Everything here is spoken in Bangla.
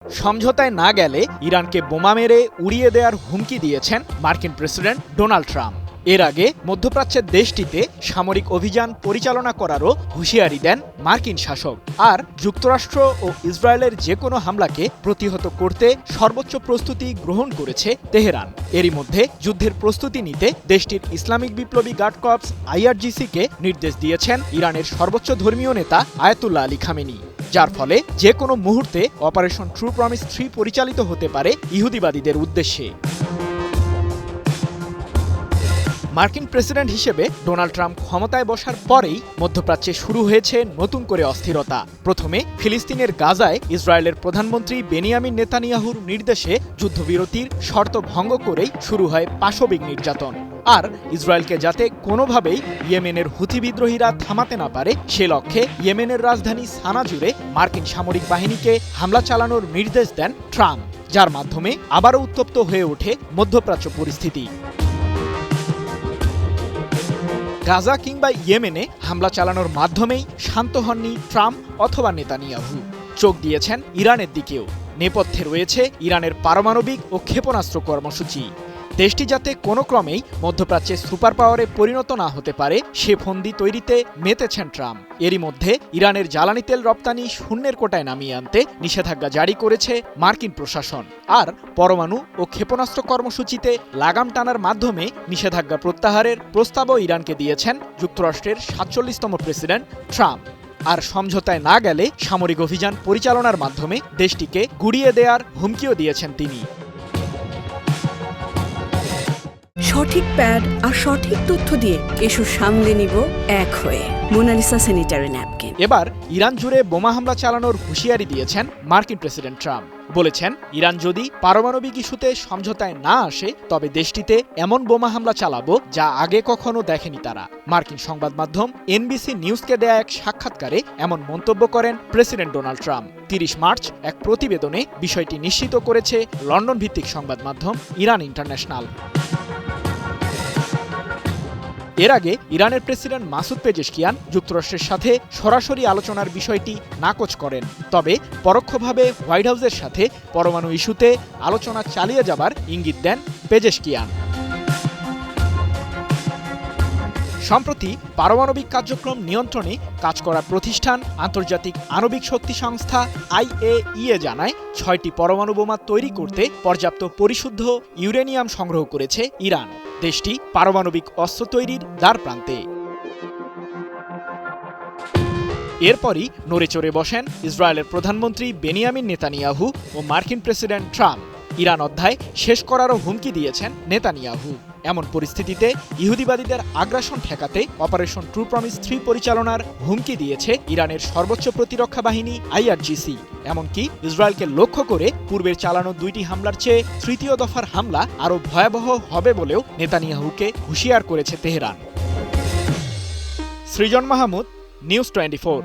সমঝোতায় না গেলে ইরানকে বোমা মেরে উড়িয়ে দেওয়ার হুমকি দিয়েছেন মার্কিন প্রেসিডেন্ট ডোনাল্ড ট্রাম্প। এর আগে মধ্যপ্রাচ্যের দেশটিতে সামরিক অভিযান পরিচালনা করারও হুঁশিয়ারি দেন মার্কিন শাসক। আর যুক্তরাষ্ট্র ও ইসরায়েলের যে কোনো হামলাকে প্রতিহত করতে সর্বোচ্চ প্রস্তুতি গ্রহণ করেছে তেহরান। এরই মধ্যে যুদ্ধের প্রস্তুতি নিতে দেশটির ইসলামিক বিপ্লবী গার্ড কর্পস IRGC-কে নির্দেশ দিয়েছেন ইরানের সর্বোচ্চ ধর্মীয় নেতা আয়াতুল্লাহ আলী খামেনি, যার ফলে যে কোনো মুহূর্তে অপারেশন ট্রু প্রমিস 3 পরিচালিত হতে পারে ইহুদিবাদীদের উদ্দেশ্যে। মার্কিন প্রেসিডেন্ট হিসেবে ডোনাল্ড ট্রাম্প ক্ষমতায় বসার পরেই মধ্যপ্রাচ্যে শুরু হয়েছে নতুন করে অস্থিরতা। প্রথমে ফিলিস্তিনের গাজায় ইসরায়েলের প্রধানমন্ত্রী বেনিয়ামিন নেতানিয়াহুর নির্দেশে যুদ্ধবিরতির শর্ত ভঙ্গ করেই শুরু হয় পাশবিক নির্যাতন। আর ইসরায়েলকে যাতে কোনোভাবেই ইয়েমেনের হুথি বিদ্রোহীরা থামাতে না পারে সে লক্ষ্যে ইয়েমেনের রাজধানী সানা জুড়ে মার্কিন সামরিক বাহিনীকে হামলা চালানোর নির্দেশ দেন ট্রাম্প, যার মাধ্যমে আবারও উত্তপ্ত হয়ে ওঠে মধ্যপ্রাচ্য পরিস্থিতি। গাজা কিংবা ইয়েমেনে হামলা চালানোর মাধ্যমেই শান্ত হননি ট্রাম্প অথবা নেতানিয়াহু, চোখ দিয়েছেন ইরানের দিকেও। নেপথ্যে রয়েছে ইরানের পারমাণবিক ও ক্ষেপণাস্ত্র কর্মসূচি। দেশটি যাতে কোনো ক্রমেই মধ্যপ্রাচ্যে সুপার পাওয়ারে পরিণত না হতে পারে সে ফন্দি তৈরিতে মেতেছেন ট্রাম্প। এরই মধ্যে ইরানের জ্বালানি তেল রপ্তানি শূন্যের কোটায় নামিয়ে আনতে নিষেধাজ্ঞা জারি করেছে মার্কিন প্রশাসন। আর পরমাণু ও ক্ষেপণাস্ত্র কর্মসূচিতে লাগাম টানার মাধ্যমে নিষেধাজ্ঞা প্রত্যাহারের প্রস্তাবও ইরানকে দিয়েছেন যুক্তরাষ্ট্রের ৪৭তম প্রেসিডেন্ট ট্রাম্প। আর সমঝোতায় না গেলে সামরিক অভিযান পরিচালনার মাধ্যমে দেশটিকে গুড়িয়ে দেওয়ার হুমকিও দিয়েছেন তিনি। সঠিক প্যাড আর সঠিক তথ্য দিয়ে এসব সামলে নিব এক হয়ে। Monalisa sanitary napkin. এবার ইরান জুড়ে বোমা হামলা চালানোর হুঁশিয়ারি দিয়েছেন মার্কিন প্রেসিডেন্ট ট্রাম্প। বলেছেন, ইরান যদি পারমাণবিক ইস্যুতে সমঝোতায় না আসে তবে দেশটিতে এমন বোমা হামলা চালাবো যা আগে কখনো দেখেনি তারা। মার্কিন সংবাদ মাধ্যম NBC নিউজকে দেয়া এক সাক্ষাৎকারে এমন মন্তব্য করেন প্রেসিডেন্ট ডোনাল্ড ট্রাম্প। ৩০ মার্চ এক প্রতিবেদনে বিষয়টি নিশ্চিত করেছে লন্ডন ভিত্তিক সংবাদ মাধ্যম ইরান ইন্টারন্যাশনাল। এর আগে ইরানের প্রেসিডেন্ট মাসুদ পেজেশকিয়ান যুক্তরাষ্ট্রের সাথে সরাসরি আলোচনার বিষয়টি নাকচ করেন, তবে পরোক্ষভাবে হোয়াইট হাউসের সাথে পরমাণু ইস্যুতে আলোচনা চালিয়ে যাবার ইঙ্গিত দেন পেজেশকিয়ান। সম্প্রতি পারমাণবিক কার্যক্রম নিয়ন্ত্রণে কাজ করা প্রতিষ্ঠান আন্তর্জাতিক আণবিক শক্তি সংস্থা IAEA জানায় ৬টি পরমাণু বোমা তৈরি করতে পর্যাপ্ত পরিশুদ্ধ ইউরেনিয়াম সংগ্রহ করেছে ইরান। দেশটি পারমাণবিক অস্ত্র তৈরির দ্বারপ্রান্তে। এরপরই নড়েচড়ে বসেন ইসরায়েলের প্রধানমন্ত্রী বেনিয়ামিন নেতানিয়াহু ও মার্কিন প্রেসিডেন্ট ট্রাম্প। ইরান অধ্যায় শেষ করারও হুমকি দিয়েছেন নেতানিয়াহু। এমন পরিস্থিতিতে ইহুদিবাদীদের আগ্রাসন ঠেকাতে অপারেশন ট্রু প্রমিস 3 পরিচালনার হুমকি দিয়েছে ইরানের সর্বোচ্চ প্রতিরক্ষা বাহিনী IRGC। এমনকি ইসরায়েলকে লক্ষ্য করে পূর্বের চালানো 2টি হামলার চেয়ে তৃতীয় দফার হামলা আরও ভয়াবহ হবে বলেও নেতানিয়াহুকে হুঁশিয়ার করেছে তেহরান। সৃজন মাহমুদ, নিউজ 24।